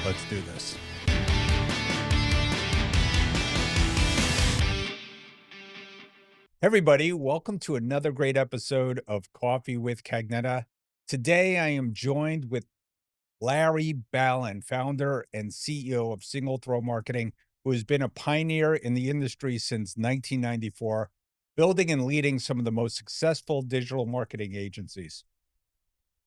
Let's do this. Everybody, welcome to another great episode of Coffee with Cagnetta. Today, I am joined with Larry Bailin, founder and CEO of Single Throw Marketing, who has been a pioneer in the industry since 1994, building and leading some of the most successful digital marketing agencies.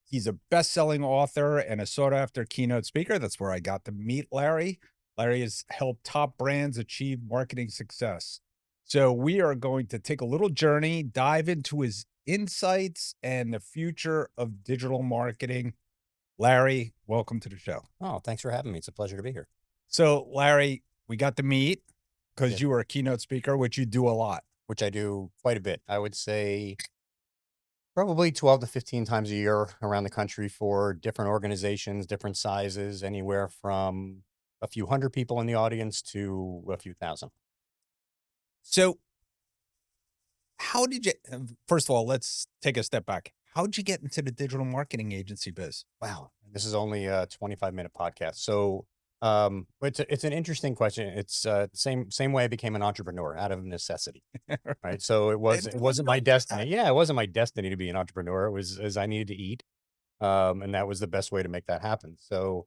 He's a best-selling author and a sought-after keynote speaker. That's where I got to meet Larry. Larry has helped top brands achieve marketing success. So we are going to take a little journey, dive into his insights and the future of digital marketing. Larry, welcome to the show. Oh, thanks for having me. It's a pleasure to be here. So, Larry, we got to meet because Yeah. you were a keynote speaker, which you do a lot. Which I do quite a bit. I would say probably 12 to 15 times a year around the country for different organizations, different sizes, anywhere from a few hundred people in the audience to a few thousand. So, how did you, first of all, let's take a step back. How did you get into the digital marketing agency biz? Wow. This is only a 25-minute podcast. So, but it's an interesting question. It's same way I became an entrepreneur, out of necessity, right? So it wasn't my destiny. Yeah, it wasn't my destiny to be an entrepreneur. It was as I needed to eat. And that was the best way to make that happen. So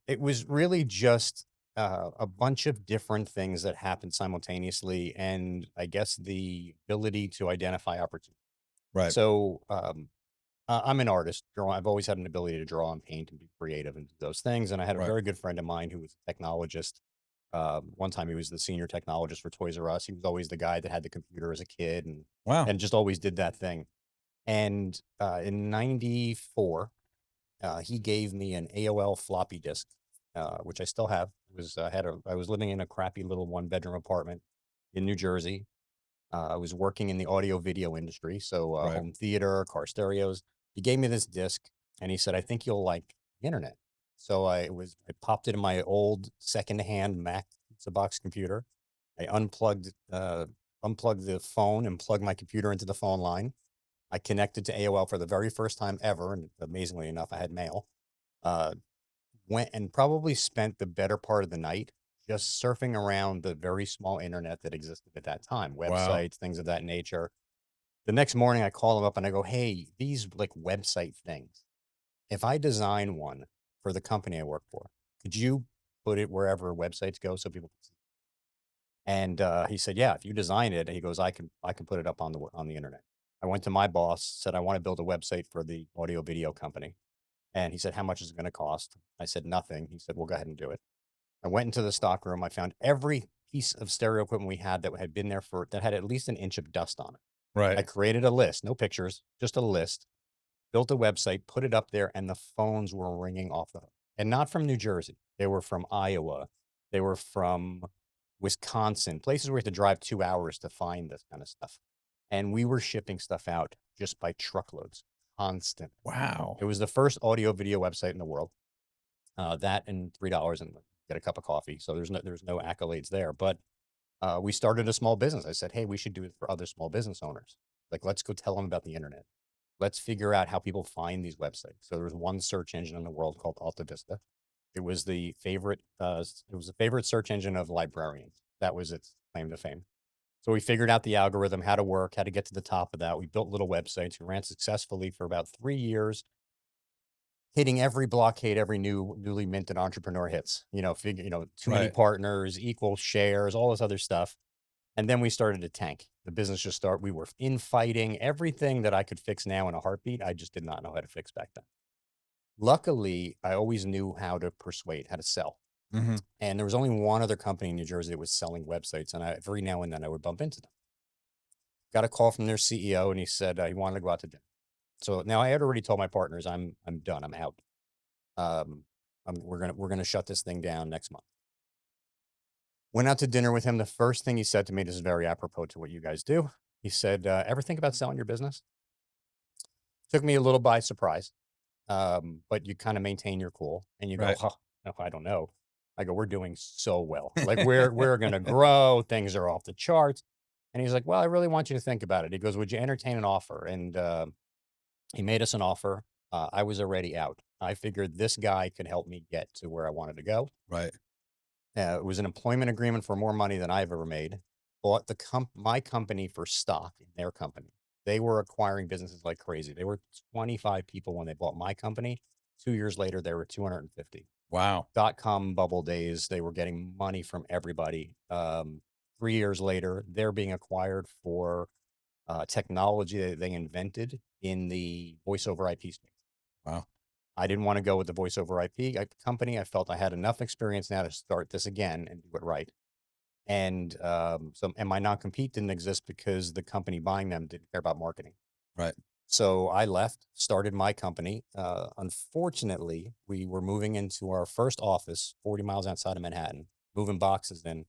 it was really just a bunch of different things that happened simultaneously, and I guess the ability to identify opportunity. Right. So I'm an artist. I've always had an ability to draw and paint and be creative and do those things. And I had a Right. very good friend of mine who was a technologist. One time he was the senior technologist for Toys R Us. He was always the guy that had the computer as a kid Wow. and just always did that thing. And in '94, he gave me an AOL floppy disk, which I still have. It was I was living in a crappy little 1-bedroom apartment in New Jersey. I was working in the audio video industry, so Right. home theater, car stereos. He gave me this disc, and he said, "I think you'll like the internet." So I popped it in my old secondhand Mac pizza box computer. I unplugged the phone and plugged my computer into the phone line. I connected to AOL for the very first time ever, and amazingly enough, I had mail. Uh, Went and probably spent the better part of the night just surfing around the very small internet that existed at that time, Wow. websites, things of that nature. The next morning, I call him up and I go, "Hey, these like website things, if I design one for the company I work for, could you put it wherever websites go so people can see?" And he said, "Yeah, if you design it," he goes, I can put it up on the internet." I went to my boss, said, "I want to build a website for the audio video company." And he said, "How much is it going to cost?" I said, "Nothing." He said, "Well, go ahead and do it." I went into the stock room. I found every piece of stereo equipment we had that had been there that had at least an inch of dust on it. I Right. created a list, no pictures, just a list, built a website, put it up there, and the phones were ringing off the hook. And not from New Jersey. They were from Iowa. They were from Wisconsin, places where you have to drive 2 hours to find this kind of stuff. And we were shipping stuff out just by truckloads, constant. Wow. It was the first audio video website in the world. That and $3 and get a cup of coffee. So there's no accolades there. But we started a small business. I said, "Hey, we should do it for other small business owners. Like, let's go tell them about the internet. Let's figure out how people find these websites." So there was one search engine in the world called Alta Vista. It was the favorite. It was the favorite search engine of librarians. That was its claim to fame. So we figured out the algorithm, how to work, how to get to the top of that. We built little websites. We ran successfully for about 3 years, hitting every blockade every newly minted entrepreneur hits. Too many Right. partners, equal shares, all this other stuff. And then we started to tank. The business we were infighting, everything that I could fix now in a heartbeat. I just did not know how to fix back then. Luckily, I always knew how to persuade, how to sell. Mm-hmm. And there was only one other company in New Jersey that was selling websites. And every now and then I would bump into them. Got a call from their CEO and he said he wanted to go out to dinner. So now I had already told my partners I'm done. I'm out. We're gonna shut this thing down next month. Went out to dinner with him. The first thing he said to me, this is very apropos to what you guys do. He said, "Ever think about selling your business?" Took me a little by surprise, but you kind of maintain your cool and you go, Right. "Huh, no, I don't know." I go, "We're doing so well. Like we're gonna grow. Things are off the charts." And he's like, "Well, I really want you to think about it." He goes, "Would you entertain an offer?" And he made us an offer. I was already out. I figured this guy could help me get to where I wanted to go. Right. It was an employment agreement for more money than I've ever made. Bought my company for stock in their company. They were acquiring businesses like crazy. They were 25 people when they bought my company. 2 years later, they were 250. Wow. Dot-com bubble days, they were getting money from everybody. 3 years later, they're being acquired for technology that they invented in the voice over IP space. Wow. I didn't want to go with the voice over IP company. I felt I had enough experience now to start this again and do it right. And and my non-compete didn't exist because the company buying them didn't care about marketing. Right. So I left, started my company. Unfortunately, we were moving into our first office 40 miles outside of Manhattan, moving boxes in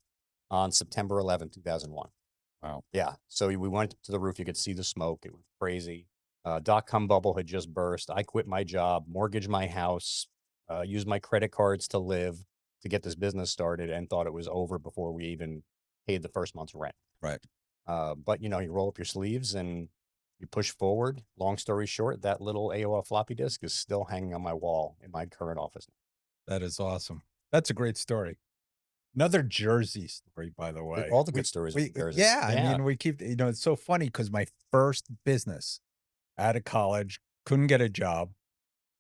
on September 11th, 2001. Wow. Yeah. So we went to the roof. You could see the smoke. It was crazy. Dot-com bubble had just burst. I quit my job, mortgaged my house, used my credit cards to live to get this business started, and thought it was over before we even paid the first month's rent. Right. But you roll up your sleeves and you push forward. Long story short, that little AOL floppy disk is still hanging on my wall in my current office. That is awesome. That's a great story. Another Jersey story, by the way. All the good stories are from Jersey. Yeah, I Yeah. mean, we keep, it's so funny because my first business out of college, couldn't get a job.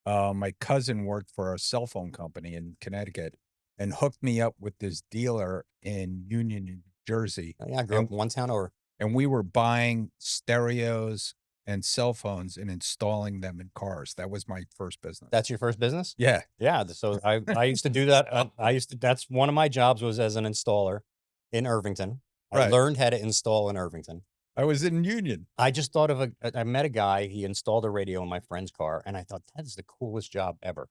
My cousin worked for a cell phone company in Connecticut and hooked me up with this dealer in Union, New Jersey. Yeah. I grew And up in one town over. and we were buying stereos and cell phones and installing them in cars. That was my first business. That's your first business? Yeah. Yeah, so I used to do that. That's one of my jobs was as an installer in Irvington. I Right. learned how to install in Irvington. I was in Union. I just thought of I met a guy, he installed a radio in my friend's car, and I thought that is the coolest job ever.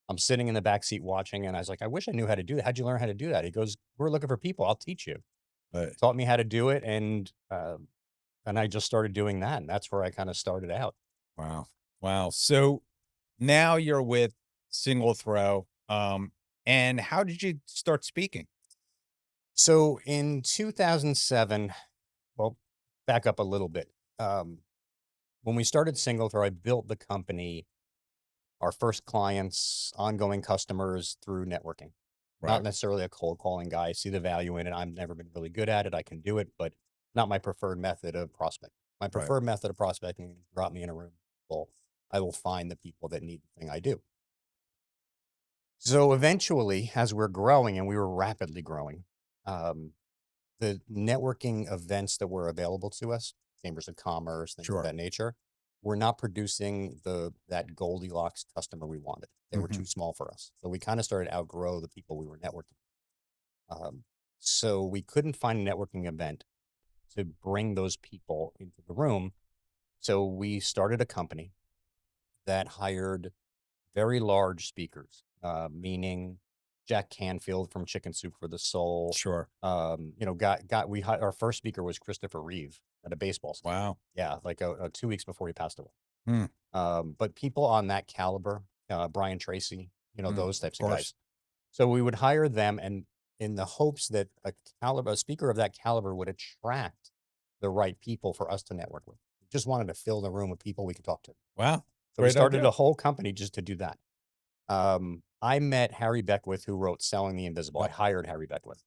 I'm sitting in the back seat watching, and I was like, I wish I knew how to do that. How'd you learn how to do that? He goes, we're looking for people. I'll teach you. Right. Taught me how to do it, and I just started doing that, and that's where I kind of started out. Wow. Wow. So now you're with Single Throw. And how did you start speaking? So in 2007, well, back up a little bit. When we started Single Throw, I built the company, our first clients, ongoing customers through networking. Not Right. necessarily a cold calling guy. I see the value in it. I've never been really good at it. I can do it, but not my preferred method of prospecting. My Right. preferred method of prospecting is drop me in a room. Well, I will find the people that need the thing I do. So eventually, as we're growing, and we were rapidly growing, um, the networking events that were available to us, chambers of commerce, things of Sure. that nature, were not producing that Goldilocks customer we wanted. They were Mhm. too small for us. So we kind of started to outgrow the people we were networking. Um, so we couldn't find a networking event to bring those people into the room. So we started a company that hired very large speakers, meaning Jack Canfield from Chicken Soup for the Soul. Sure. Our first speaker was Christopher Reeve at a baseball stadium. Wow. Yeah, like 2 weeks before he passed away. Hmm. But people on that caliber, Brian Tracy, those Of types of course. guys. So we would hire them, and in the hopes that a speaker of that caliber would attract the right people for us to network with. We just wanted to fill the room with people we could talk to. Wow. So we Great started idea. a whole company just to do that. I met Harry Beckwith, who wrote Selling the Invisible. I Yep. hired Harry Beckwith.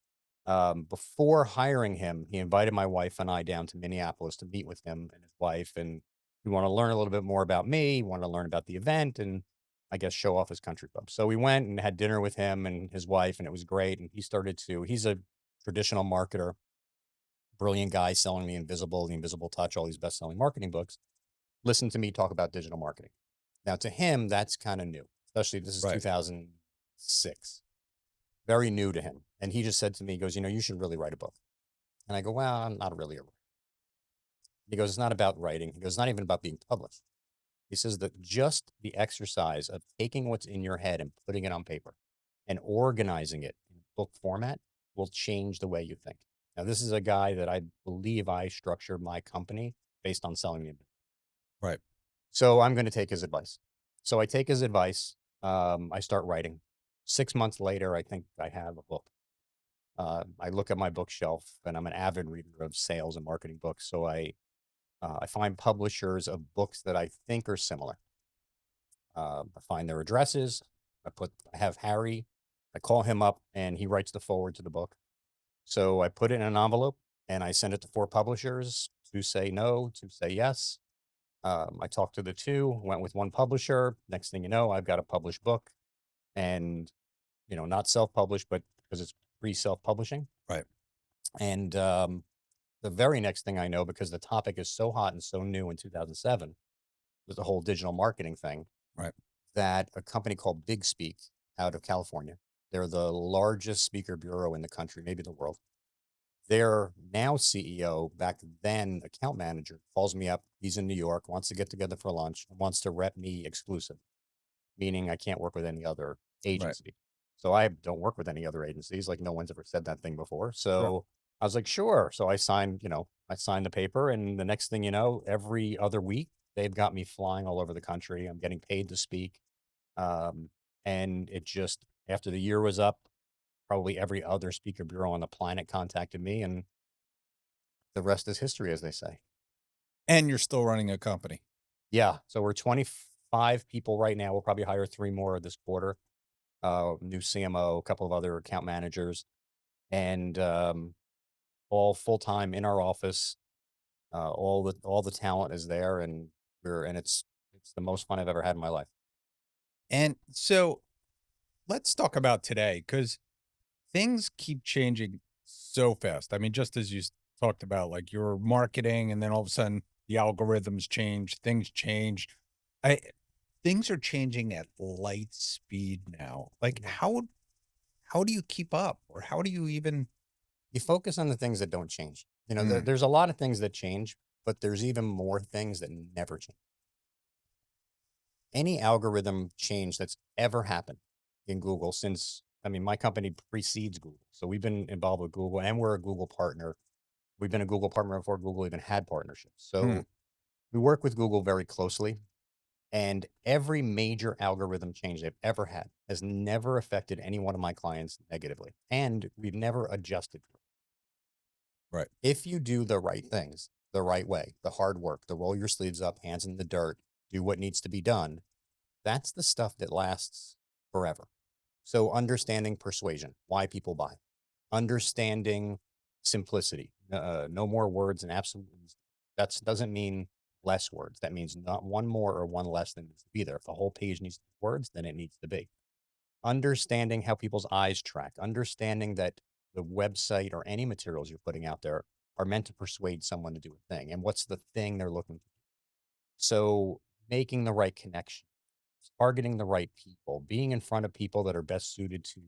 Before hiring him, he invited my wife and I down to Minneapolis to meet with him and his wife. And he wanted to learn a little bit more about me, he wanted to learn about the event, and I guess show off his country club. So we went and had dinner with him and his wife, and it was great. And he's a traditional marketer, brilliant guy selling the Invisible Touch, all these best-selling marketing books. Listen to me talk about digital marketing. Now, to him, that's kind of new, especially this is Right. 2006. Very new to him. And he just said to me, he goes, you should really write a book. And I go, well, I'm not really a writer. He goes, it's not about writing. He goes, it's not even about being published. He says that just the exercise of taking what's in your head and putting it on paper and organizing it in book format will change the way you think. Now, this is a guy that I believe I structured my company based on selling the. Right. So I'm going to take his advice. So I take his advice. I start writing. 6 months later, I think I have a book. I look at my bookshelf, and I'm an avid reader of sales and marketing books. So I find publishers of books that I think are similar. I find their addresses. I have Harry. I call him up and he writes the forward to the book. So I put it in an envelope and I send it to 4 publishers. 2 say no, 2 say yes. I talked to the 2, went with 1 publisher. Next thing you know, I've got a published book and, not self-published, but because it's free self-publishing. Right. And the very next thing I know, because the topic is so hot and so new in 2007, was the whole digital marketing thing, Right. that a company called Big Speak out of California, they're the largest speaker bureau in the country, maybe the world. Their now CEO, back then account manager, calls me up. He's in New York, wants to get together for lunch, and wants to rep me exclusive, meaning I can't work with any other Right. agency. So I don't work with any other agencies. Like no one's ever said that thing before. Sure. So I was like, sure. So I signed the paper. And the next thing you know, every other week, they've got me flying all over the country. I'm getting paid to speak. Um, and it just, after the year was up, probably every other speaker bureau on the planet contacted me. And the rest is history, as they say. And you're still running a company. Yeah. So we're 25 people right now. We'll probably hire 3 more this quarter. New CMO, a couple of other account managers, and all full time in our office. All the talent is there, and it's the most fun I've ever had in my life. And so let's talk about today because things keep changing so fast. I mean, just as you talked about, like your marketing, and then all of a sudden the algorithms change, things change. I Things are changing at light speed now. Like Mhm. how do you keep up, or how do you even? You focus on the things that don't change. Mm, There's a lot of things that change, but there's even more things that never change. Any algorithm change that's ever happened in Google since, I mean, my company precedes Google. So we've been involved with Google and we're a Google partner. We've been a Google partner before Google even had partnerships. mm, So we work with Google very closely, and every major algorithm change they've ever had has never affected any one of my clients negatively. And we've never adjusted for it. right. If you do the right things the right way, the hard work, the roll your sleeves up, hands in the dirt, do what needs to be done, that's the stuff that lasts forever. So understanding persuasion, why people buy, understanding simplicity, no more words and absolutes. That doesn't mean less words. That means not one more or one less than needs to be there. If the whole page needs to be words, then it needs to be. Understanding how people's eyes track, understanding that the website or any materials you're putting out there are meant to persuade someone to do a thing. And what's the thing they're looking to do? So making the right connection, targeting the right people, being in front of people that are best suited to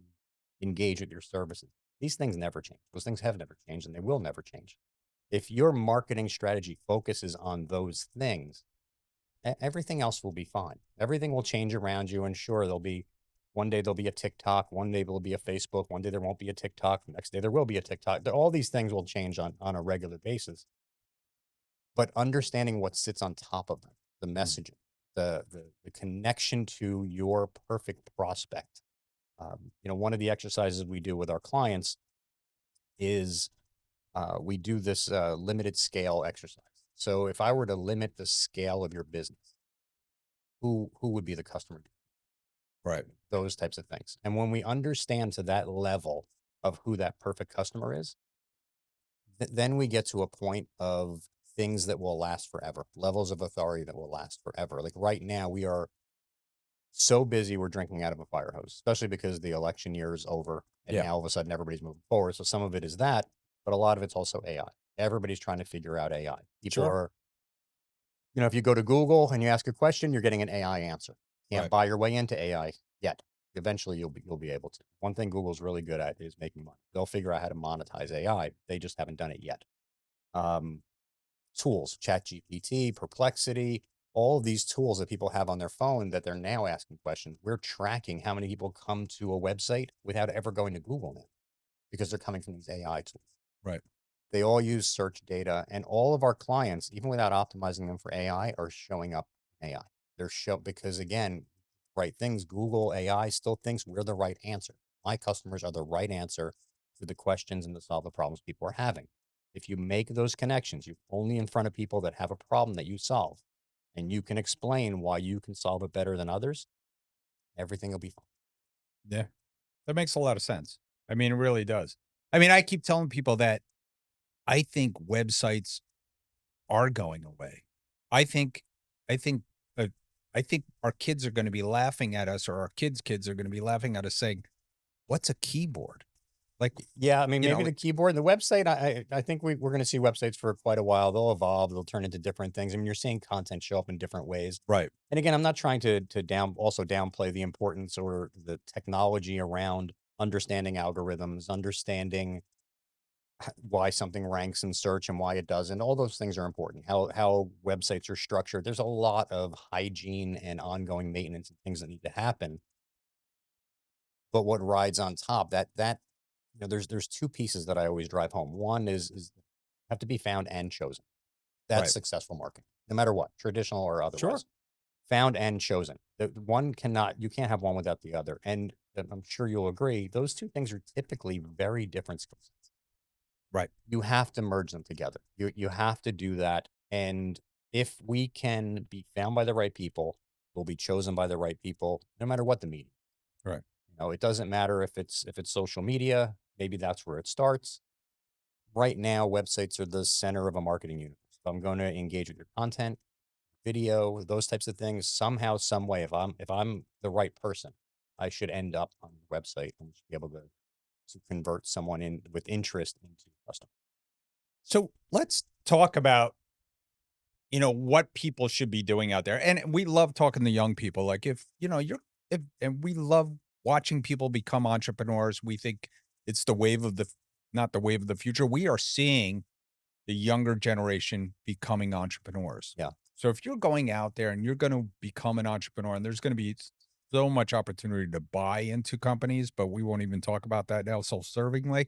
engage with your services. These things never change. Those things have never changed and they will never change. If your marketing strategy focuses on those things, everything else will be fine. Everything will change around you. And sure, one day there'll be a TikTok, one day there'll be a Facebook, one day there won't be a TikTok, the next day there will be a TikTok. All these things will change on a regular basis. But understanding what sits on top of them, the Mm, messaging, the connection to your perfect prospect. One of the exercises we do with our clients is we do this limited scale exercise. So if I were to limit the scale of your business, who would be the customer? right. Those types of things. And when we understand to that level of who that perfect customer is, then we get to a point of things that will last forever, levels of authority that will last forever. Like right now, we are so busy, we're drinking out of a fire hose, especially because the election year is over and Yeah. now all of a sudden everybody's moving forward. So some of it is that, but a lot of it's also AI. Everybody's trying to figure out AI. People Sure. are, if you go to Google and you ask a question, you're getting an AI answer. Can't Right. buy your way into AI yet. Eventually you'll be able to. One thing Google's really good at is making money. They'll figure out how to monetize AI. They just haven't done it yet. Um, Tools, ChatGPT, Perplexity, all of these tools that people have on their phone that they're now asking questions. We're tracking how many people come to a website without ever going to Google now because they're coming from these AI tools. Right. They all use search data, and all of our clients, even without optimizing them for AI, are showing up in AI. Because again, right things, Google AI still thinks we're the right answer. My customers are the right answer to the questions and to solve the problems people are having. If you make those connections, you're only in front of people that have a problem that you solve. and you can explain why you can solve it better than others, everything will be fine. Yeah. That makes a lot of sense. I mean, it really does. I mean, I keep telling people that I think websites are going away. I think I think uh, I think our kids are gonna be laughing at us, or our kids' are gonna be laughing at us saying, "What's a keyboard?" Like, Yeah, I mean, you maybe know the keyboard, the website. I think we're going to see websites for quite a while. They'll evolve. They'll turn into different things. I mean, you're seeing content show up in different ways. Right, And again, I'm not trying to downplay the importance or the technology around understanding algorithms, understanding why something ranks in search and why it doesn't. All those things are important. How websites are structured. There's a lot of hygiene and ongoing maintenance and things that need to happen. But what rides on top, there's two pieces that I always drive home. One is have to be found and chosen. That's right. successful marketing, no matter what, traditional or Sure. otherwise. Found and chosen. The one cannot you can't have one without the other. And I'm sure you'll agree, those two things are typically very different skill sets. Right, You have to merge them together. You have to do that. And if we can be found by the right people, we'll be chosen by the right people, no matter what the medium. right. It doesn't matter if it's social media, maybe that's where it starts. Right now, websites are the center of a marketing universe. If I'm going to engage with your content, video, those types of things, somehow, some way, if I'm the right person, I should end up on the website and should be able to convert someone in with interest into a customer. So, let's talk about, what people should be doing out there. And we love talking to young people. Like, if, you're if and we love watching people become entrepreneurs. We think it's the wave of the not the wave of the future. We are seeing the younger generation becoming entrepreneurs. Yeah. So if you're going out there and you're going to become an entrepreneur, and there's going to be so much opportunity to buy into companies, but we won't even talk about that now self-servingly.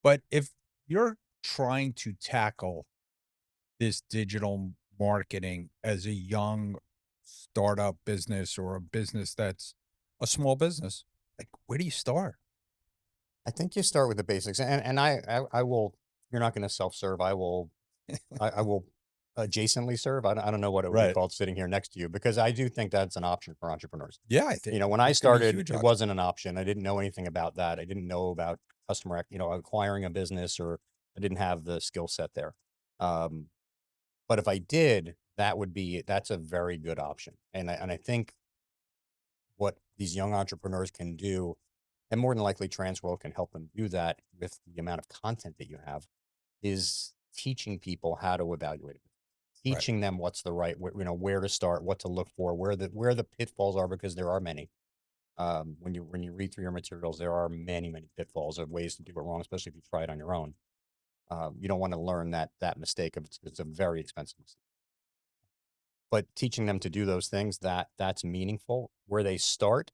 But if you're trying to tackle this digital marketing as a young startup business, or a business that's a small business, like, where do you start? I think you start with the basics, and I will. You're not going to self serve. I will adjacently serve. I don't know what it would be Right. called sitting here next to you because I do think that's an option for entrepreneurs. Yeah, I think When I it's going to be a started, huge it option. wasn't an option. I didn't know anything about that. I didn't know about acquiring a business, or I didn't have the skill set there. Um, but if I did, that's a very good option. And I think what these young entrepreneurs can do, and more than likely Transworld can help them do that with the amount of content that you have, is teaching people how to evaluate it, Right. teaching them what's the right, where to start, what to look for, where the pitfalls are, because there are many. When you read through your materials, there are many, many pitfalls of ways to do it wrong, especially if you try it on your own. You don't want to learn that mistake. It's a very expensive mistake. But teaching them to do those things, that's meaningful. Where they start,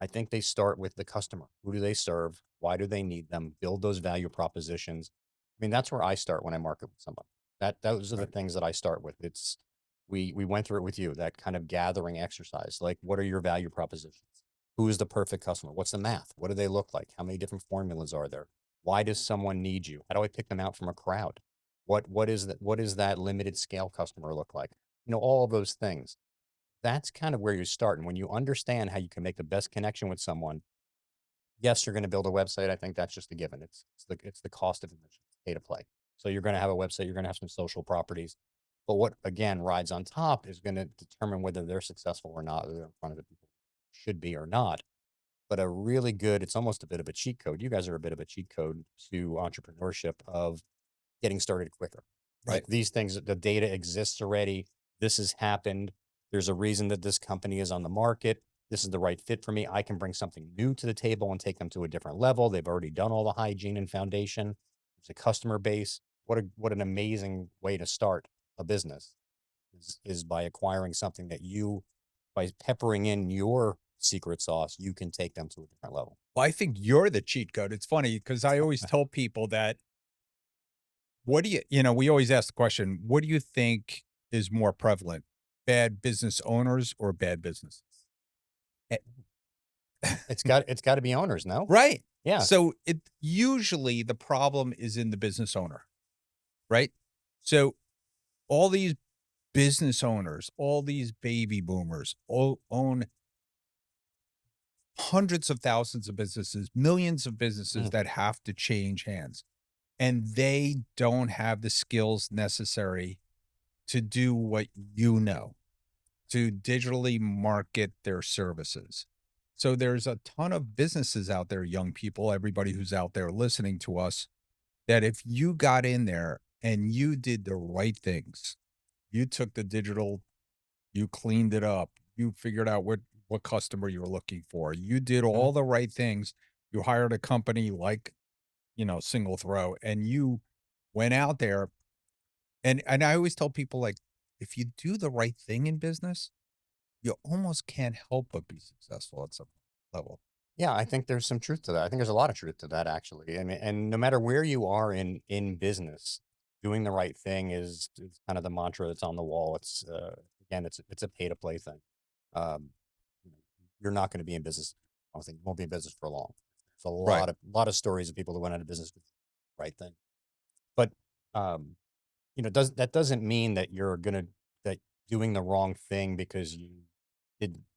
I think they start with the customer. Who do they serve? Why do they need them? Build those value propositions. I mean, that's where I start when I market with somebody. Those are the Right. things that I start with. We went through it with you, that kind of gathering exercise. Like, what are your value propositions? Who is the perfect customer? What's the math? What do they look like? How many different formulas are there? Why does someone need you? How do I pick them out from a crowd? What is that limited scale customer look like? All of those things. That's kind of where you start. And when you understand how you can make the best connection with someone, yes, you're going to build a website. I think that's just a given. It's the cost of admission, pay to play. So you're going to have a website, you're going to have some social properties. But what again rides on top is going to determine whether they're successful or not, whether they're in front of the people should be or not. But a really good, it's almost a bit of a cheat code. You guys are a bit of a cheat code to entrepreneurship of getting started quicker. Right. Like, these things, the data exists already. This has happened. There's a reason that this company is on the market. This is the right fit for me. I can bring something new to the table and take them to a different level. They've already done all the hygiene and foundation. There's a customer base. What an amazing way to start a business is by acquiring something that by peppering in your secret sauce, you can take them to a different level. Well, I think you're the cheat code. It's funny because I always tell people that, what do we always ask the question, what do you think is more prevalent? Bad business owners or bad businesses? Eh, It's got to be owners, no? right. Yeah. So usually the problem is in the business owner, right? So all these business owners, all these baby boomers own hundreds of thousands of businesses, millions of businesses Mhm. that have to change hands, and they don't have the skills necessary to do what you know, to digitally market their services. So there's a ton of businesses out there, young people, everybody who's out there listening to us, that if you got in there and you did the right things, you took the digital, you cleaned it up, you figured out what customer you were looking for, you did Mhm. all the right things, you hired a company like, Single Throw, and you went out there, and I always tell people, like, if you do the right thing in business, you almost can't help but be successful at some level. Yeah, I think there's some truth to that. I think there's a lot of truth to that actually. And no matter where you are in business, doing the right thing is kind of the mantra that's on the wall. It's again, it's a pay to play thing. Um, you know, you're not going to be in business. I don't think you won't be in business for long. There's a Right. lot of stories of people that went out of business with the right thing. But um, doesn't mean that that doing the wrong thing because you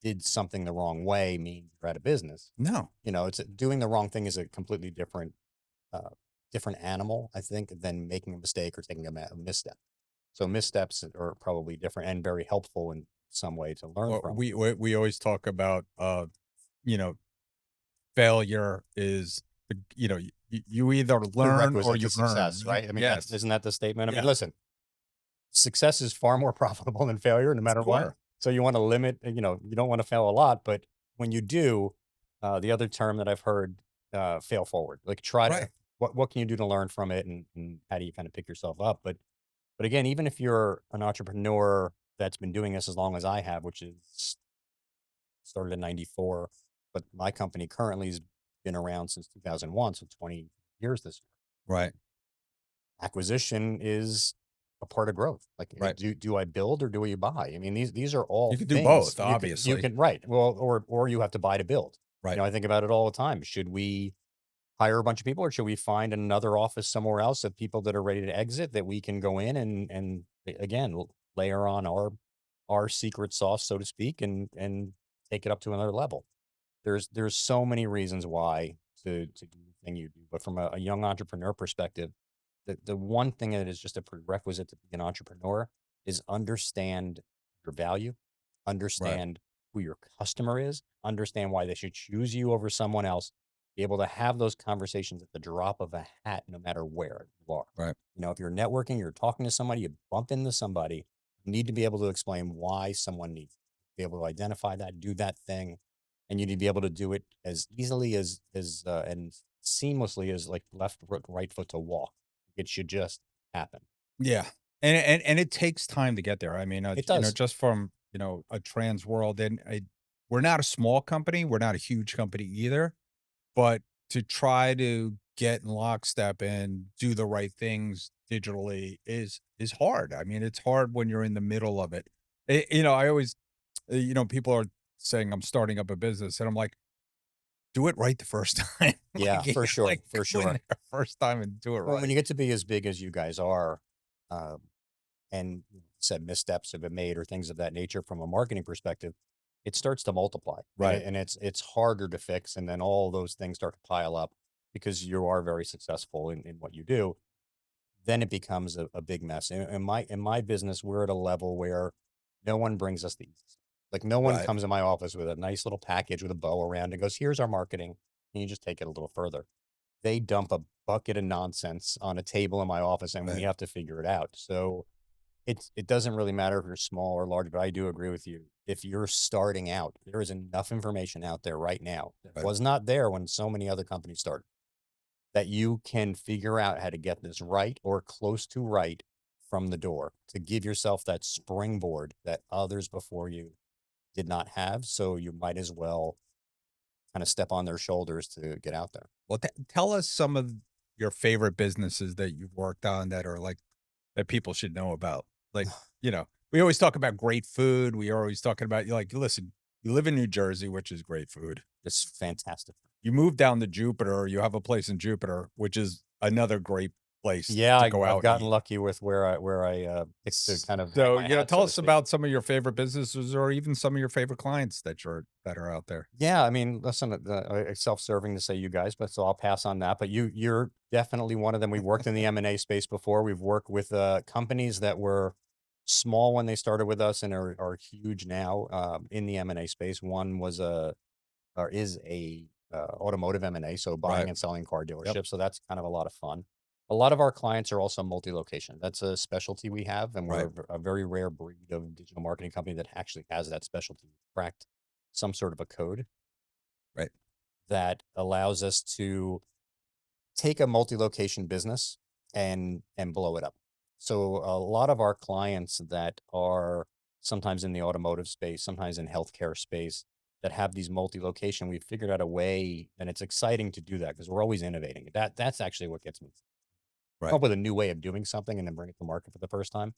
did something the wrong way means you're out of business. No. It's doing the wrong thing is a completely uh, different animal, I think, than making a mistake or taking a misstep. So missteps are probably different and very helpful in some way to learn Well, from. we always talk about, you know, failure is, you either learn or Prerequisite you to earn, success, right? right? I mean, that's Yes. isn't that the statement? I mean, Yeah. listen, success is far more profitable than failure, no matter what. Sure. So you want to limit, you don't want to fail a lot, but when you do, the other term that I've heard, fail forward. Like try to Right. what can you do to learn from it, and how do you kind of pick yourself up? But again, even if you're an entrepreneur that's been doing this as long as I have, which is started in '94, but my company currently has been around since 2001, so 20 years this year. Right. Acquisition is a part of growth. Like, Right. do I build or do you buy? I mean, these are all You could do things both, you obviously. can right. Well, or you have to buy to build. Right. I think about it all the time. Should we hire a bunch of people, or should we find another office somewhere else of people that are ready to exit that we can go in and again layer on our secret sauce, so to speak, and take it up to another level. There's so many reasons why to do the thing you do, but from a young entrepreneur perspective, the one thing that is just a prerequisite to be an entrepreneur is understand your value, Right. understand who your customer is, understand why they should choose you over someone else, be able to have those conversations at the drop of a hat, no matter where you are. Right. If you're networking, you're talking to somebody, you bump into somebody, you need to be able to explain why someone needs to be able to identify that, do that thing, and you need to be able to do it as easily as and seamlessly as like left foot, right foot to walk. It should just happen. Yeah. And it takes time to get there. I mean, It does. just from, a Transworld, and we're not a small company, we're not a huge company either, but to try to get in lockstep and do the right things digitally is hard. I mean, it's hard when you're in the middle of it. I always, people are saying I'm starting up a business, and I'm like, do it right the first time. Yeah, Like, for sure, like for go in sure. there first time and do it Well, when right. you get to be as big as you guys are, um, and said missteps have been made or things of that nature from a marketing perspective, it starts to multiply, and Right. it's harder to fix, and then all those things start to pile up because you are very successful in what you do. Then it becomes a big mess. In my business, we're at a level where no one brings us the easy stuff. Like no one Right. comes in my office with a nice little package with a bow around and goes, "Here's our marketing," and you just take it a little further. They dump a bucket of nonsense on a table in my office, and we Right. have to figure it out. So it doesn't really matter if you're small or large, but I do agree with you. If you're starting out, there is enough information out there right now that Right. was not there when so many other companies started, that you can figure out how to get this right or close to right from the door to give yourself that springboard that others before you did not have. So you might as well kind of step on their shoulders to get out there. Well, tell us some of your favorite businesses that you've worked on that are like that people should know about. Like, we always talk about great food. We are always talking about, like, listen, you live in New Jersey, which is great food. It's fantastic. You move down to Jupiter, you have a place in Jupiter, which is another great place Yeah, to go I've out and gotten eat. lucky with where I pick to kind of hang So, my hat, tell so to us speak. about some of your favorite businesses or even some of your favorite clients that are out there. Yeah, I mean, listen, it's self-serving to say you guys, but so I'll pass on that. But you're definitely one of them. We've worked in the M&A space before. We've worked with companies that were small when they started with us and are huge now in the M&A space. One was a or is a automotive M&A, so buying Right. and selling car Yep. dealerships. So that's kind of a lot of fun. A lot of our clients are also multi-location. That's a specialty we have, and we're Right. a very rare breed of digital marketing company that actually has that specialty. We cracked some sort of a code Right. that allows us to take a multi-location business and blow it up. So a lot of our clients that are sometimes in the automotive space, sometimes in healthcare space, that have these multi-location, we've figured out a way, and it's exciting to do that because we're always innovating. That's actually what gets me. Come Right. up with a new way of doing something and then bring it to market for the first time.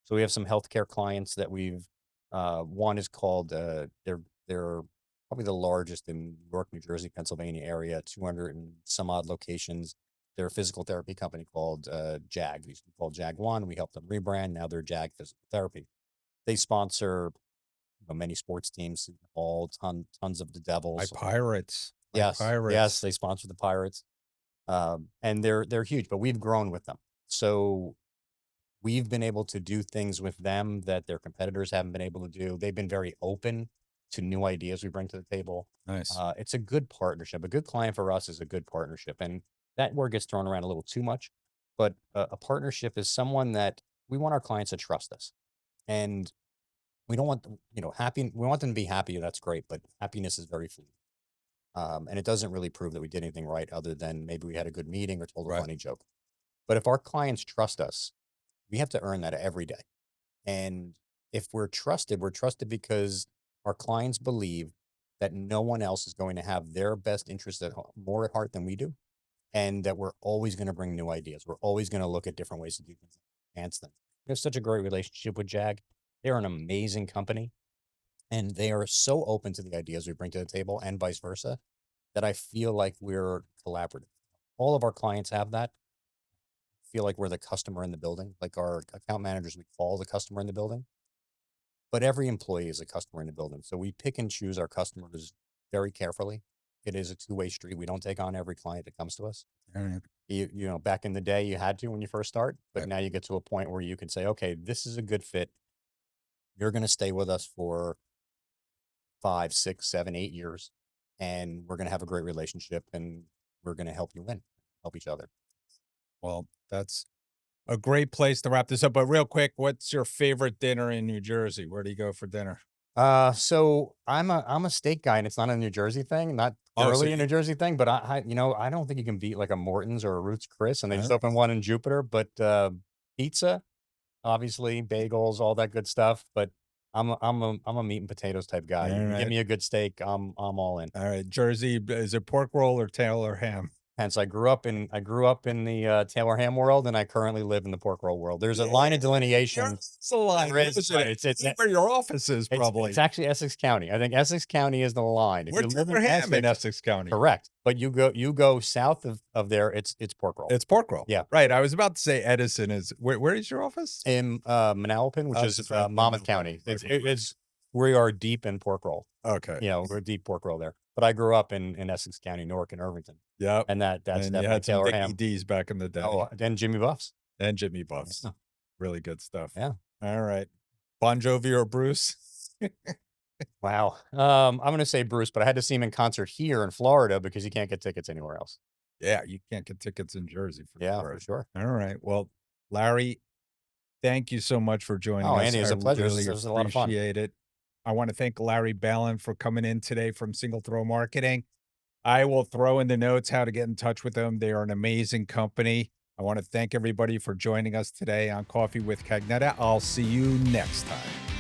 So we have some healthcare clients that we've one is called they're probably the largest in New York, New Jersey, Pennsylvania area, 200 and some odd locations. They're a physical therapy company called JAG. They used to be called Jag One. We helped them rebrand. Now they're Jag Physical Therapy. They sponsor many sports teams, all tons of the My Devils. Pirates. My Yes, Pirates. they sponsor the Pirates, and they're huge. But we've grown with them, so we've been able to do things with them that their competitors haven't been able to do. They've been very open to new ideas we bring to the table. Nice. It's a good partnership. A good client for us is a good partnership. And that word gets thrown around a little too much. But a partnership is someone that we want our clients to trust us. And we don't want them, happy. We want them to be happy. That's great. But happiness is very fleeting. And it doesn't really prove that we did anything right other than maybe we had a good meeting or told a Right. funny joke. But if our clients trust us, we have to earn that every day. And if we're trusted because our clients believe that no one else is going to have their best interests more at heart than we do. And that we're always going to bring new ideas. We're always going to look at different ways to do things, enhance them. We have such a great relationship with Jag. They're an amazing company and they are so open to the ideas we bring to the table and vice versa that I feel like we're collaborative. All of our clients have that. Feel like we're the customer in the building, like our account managers, we call the customer in the building, but every employee is a customer in the building. So we pick and choose our customers very carefully. It is a two-way street. We don't take on every client that comes to us. All right. Back in the day, you had to when you first start, but Right. now you get to a point where you can say, okay, this is a good fit. You're going to stay with us for 5, 6, 7, 8 years, and we're going to have a great relationship and we're going to help you win, help each other. Well, that's a great place to wrap this up. But real quick, what's your favorite dinner in New Jersey? Where do you go for dinner? So I'm a steak guy, and it's not a New Jersey thing, not Oh, so purely a New Jersey thing, but I don't think you can beat like a Morton's or a Roots Chris, and they just uh, opened one in Jupiter. But pizza, obviously, bagels, all that good stuff. But I'm a meat and potatoes type guy. all You give right. me a good steak, I'm all in. All right. Jersey, is it pork roll or tail or ham? Hence, I grew up in the Taylor ham world, and I currently live in the pork roll world. There's a line of Yeah, delineation. it's a line. There What is, is but it? Where your office is, it's probably. actually Essex County. I think Essex County is the line. If We're you live in Taylor ham in Essex, Essex County. correct. But you go south of there, it's pork roll. It's pork roll. Yeah. Right. I was about to say Edison is where is your office? In Manalapan, which Oh, is just right. Monmouth County. It's we are deep in pork roll. Okay. We're deep pork roll there. But I grew up in Essex County, Newark and Irvington. Yep. And that's And you definitely had some Taylor Dickie ham. D's back in the day. Oh, then Jimmy Buffs. And Jimmy Buffs. Yeah. Really good stuff. Yeah. All right. Bon Jovi or Bruce? Wow. I'm gonna say Bruce, but I had to see him in concert here in Florida because you can't get tickets anywhere else. Yeah, you can't get tickets in Jersey for Yeah, sure. for sure. All right. Well, Larry, thank you so much for joining Oh, us. Andy, it I was a pleasure. really This was a lot of fun. appreciate it. I want to thank Larry Bailin for coming in today from Single Throw Marketing. I will throw in the notes how to get in touch with them. They are an amazing company. I want to thank everybody for joining us today on Coffee with Cagnetta. I'll see you next time.